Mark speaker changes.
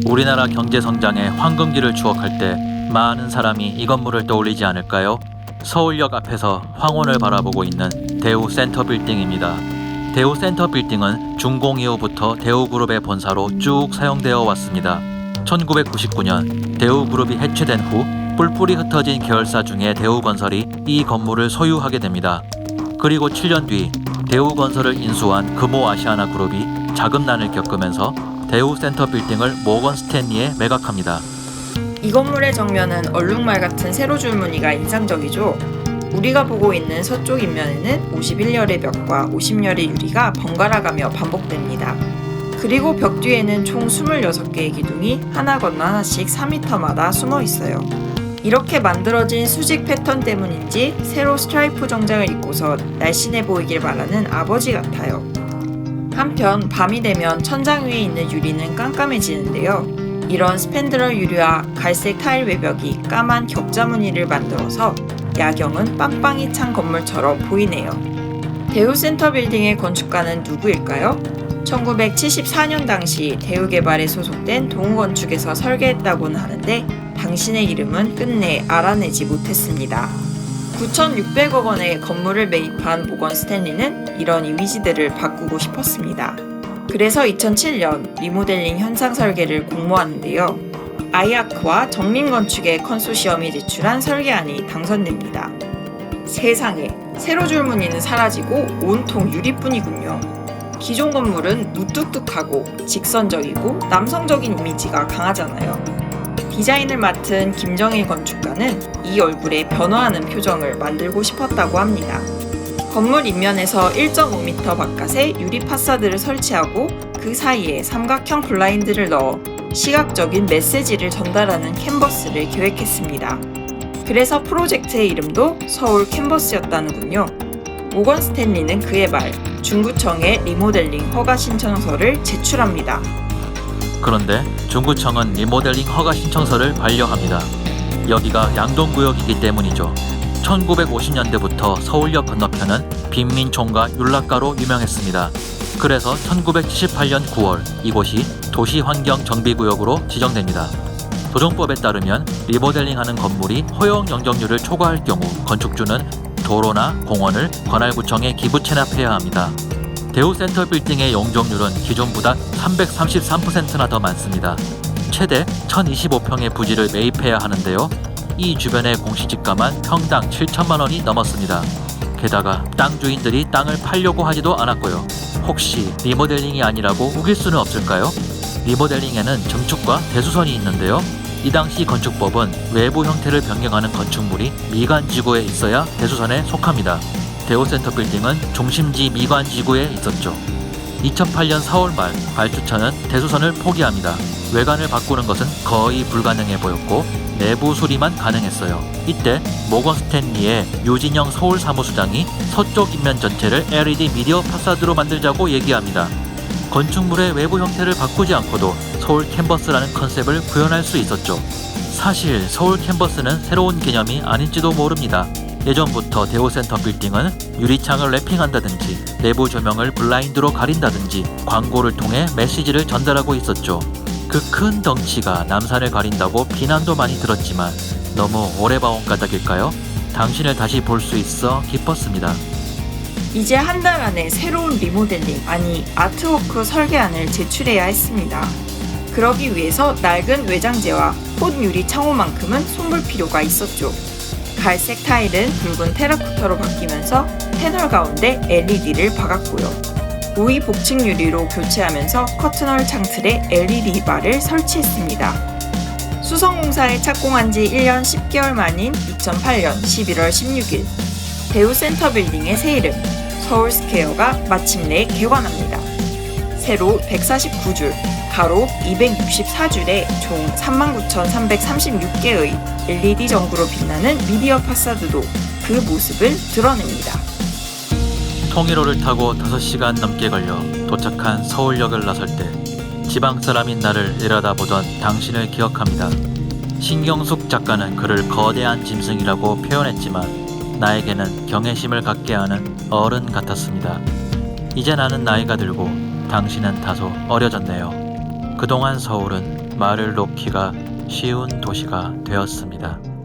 Speaker 1: 우리나라 경제 성장의 황금기를 추억할 때 많은 사람이 이 건물을 떠올리지 않을까요? 서울역 앞에서 황혼을 바라보고 있는 대우 센터 빌딩입니다. 대우 센터 빌딩은 중공 이후부터 대우그룹의 본사로 쭉 사용되어 왔습니다. 1999년 대우그룹이 해체된 후 뿔뿔이 흩어진 계열사 중에 대우건설이 이 건물을 소유하게 됩니다. 그리고 7년 뒤 대우건설을 인수한 금호아시아나그룹이 자금난을 겪으면서 대우 센터 빌딩을 모건 스탠리에 매각합니다.
Speaker 2: 이 건물의 정면은 얼룩말 같은 세로줄 무늬가 인상적이죠. 우리가 보고 있는 서쪽 인면에는 51열의 벽과 50열의 유리가 번갈아가며 반복됩니다. 그리고 벽 뒤에는 총 26개의 기둥이 하나 건너 하나씩 4m마다 숨어 있어요. 이렇게 만들어진 수직 패턴 때문인지 새로 스트라이프 정장을 입고서 날씬해 보이길 바라는 아버지 같아요. 한편 밤이 되면 천장 위에 있는 유리는 깜깜해지는데요. 이런 스팬드럴 유리와 갈색 타일 외벽이 까만 격자 무늬를 만들어서 야경은 빵빵히 찬 건물처럼 보이네요. 대우 센터 빌딩의 건축가는 누구일까요? 1974년 당시 대우개발에 소속된 동우건축에서 설계했다고는 하는데 당신의 이름은 끝내 알아내지 못했습니다. 9,600억 원의 건물을 매입한 모건 스탠리는 이런 이미지들을 바꾸고 싶었습니다. 그래서 2007년 리모델링 현상 설계를 공모하는데요. 아이아크와 정림건축의 컨소시엄이 제출한 설계안이 당선됩니다. 세상에, 세로줄 무늬는 사라지고 온통 유리뿐이군요. 기존 건물은 무뚝뚝하고 직선적이고 남성적인 이미지가 강하잖아요. 디자인을 맡은 김정일 건축가는 이 얼굴에 변화하는 표정을 만들고 싶었다고 합니다. 건물 인면에서 1.5m 바깥에 유리 파사드를 설치하고 그 사이에 삼각형 블라인드를 넣어 시각적인 메시지를 전달하는 캔버스를 계획했습니다. 그래서 프로젝트의 이름도 서울 캔버스였다는군요. 모건 스탠리는 그의 말, 중구청에 리모델링 허가 신청서를 제출합니다.
Speaker 1: 그런데 중구청은 리모델링 허가 신청서를 반려합니다. 여기가 양동구역이기 때문이죠. 1950년대부터 서울역 건너편은 빈민촌과 율락가로 유명했습니다. 그래서 1978년 9월 이곳이 도시환경정비구역으로 지정됩니다. 도정법에 따르면 리모델링하는 건물이 허용 영정률을 초과할 경우 건축주는 도로나 공원을 관할구청에 기부 체납해야 합니다. 대우 센터 빌딩의 용적률은 기존보다 333%나 더 많습니다. 최대 1025평의 부지를 매입해야 하는데요. 이 주변의 공시지가만 평당 7천만 원이 넘었습니다. 게다가 땅 주인들이 땅을 팔려고 하지도 않았고요. 혹시 리모델링이 아니라고 우길 수는 없을까요? 리모델링에는 증축과 대수선이 있는데요. 이 당시 건축법은 외부 형태를 변경하는 건축물이 미관지구에 있어야 대수선에 속합니다. 대우센터 빌딩은 중심지 미관지구에 있었죠. 2008년 4월 말 발주처는 대수선을 포기합니다. 외관을 바꾸는 것은 거의 불가능해 보였고 내부 수리만 가능했어요. 이때 모건 스탠리의 유진영 서울 사무소장이 서쪽 인면 전체를 LED 미디어 파사드로 만들자고 얘기합니다. 건축물의 외부 형태를 바꾸지 않고도 서울 캔버스라는 컨셉을 구현할 수 있었죠. 사실 서울 캔버스는 새로운 개념이 아닐지도 모릅니다. 예전부터 대우센터 빌딩은 유리창을 랩핑한다든지 내부 조명을 블라인드로 가린다든지 광고를 통해 메시지를 전달하고 있었죠. 그 큰 덩치가 남산을 가린다고 비난도 많이 들었지만 너무 오래 봐온 까닭일까요? 당신을 다시 볼 수 있어 기뻤습니다.
Speaker 2: 이제 한 달 안에 새로운 리모델링, 아니 아트워크 설계안을 제출해야 했습니다. 그러기 위해서 낡은 외장재와 폿 유리 창호만큼은 손볼 필요가 있었죠. 갈색 타일은 붉은 테라코타로 바뀌면서 패널 가운데 LED를 박았고요. 우위 복층 유리로 교체하면서 커튼홀 창틀에 LED 바를 설치했습니다. 수성공사에 착공한 지 1년 10개월 만인 2008년 11월 16일 대우 센터 빌딩의 새 이름 서울스퀘어가 마침내 개관합니다. 세로 149줄, 가로 264줄에 총 39,336개의 LED 전구로 빛나는 미디어 파사드도 그 모습을 드러냅니다.
Speaker 1: 통일호를 타고 5시간 넘게 걸려 도착한 서울역을 나설 때 지방 사람인 나를 내려다보던 당신을 기억합니다. 신경숙 작가는 그를 거대한 짐승이라고 표현했지만 나에게는 경외심을 갖게 하는 어른 같았습니다. 이제 나는 나이가 들고 당신은 다소 어려졌네요. 그동안 서울은 말을 놓기가 쉬운 도시가 되었습니다.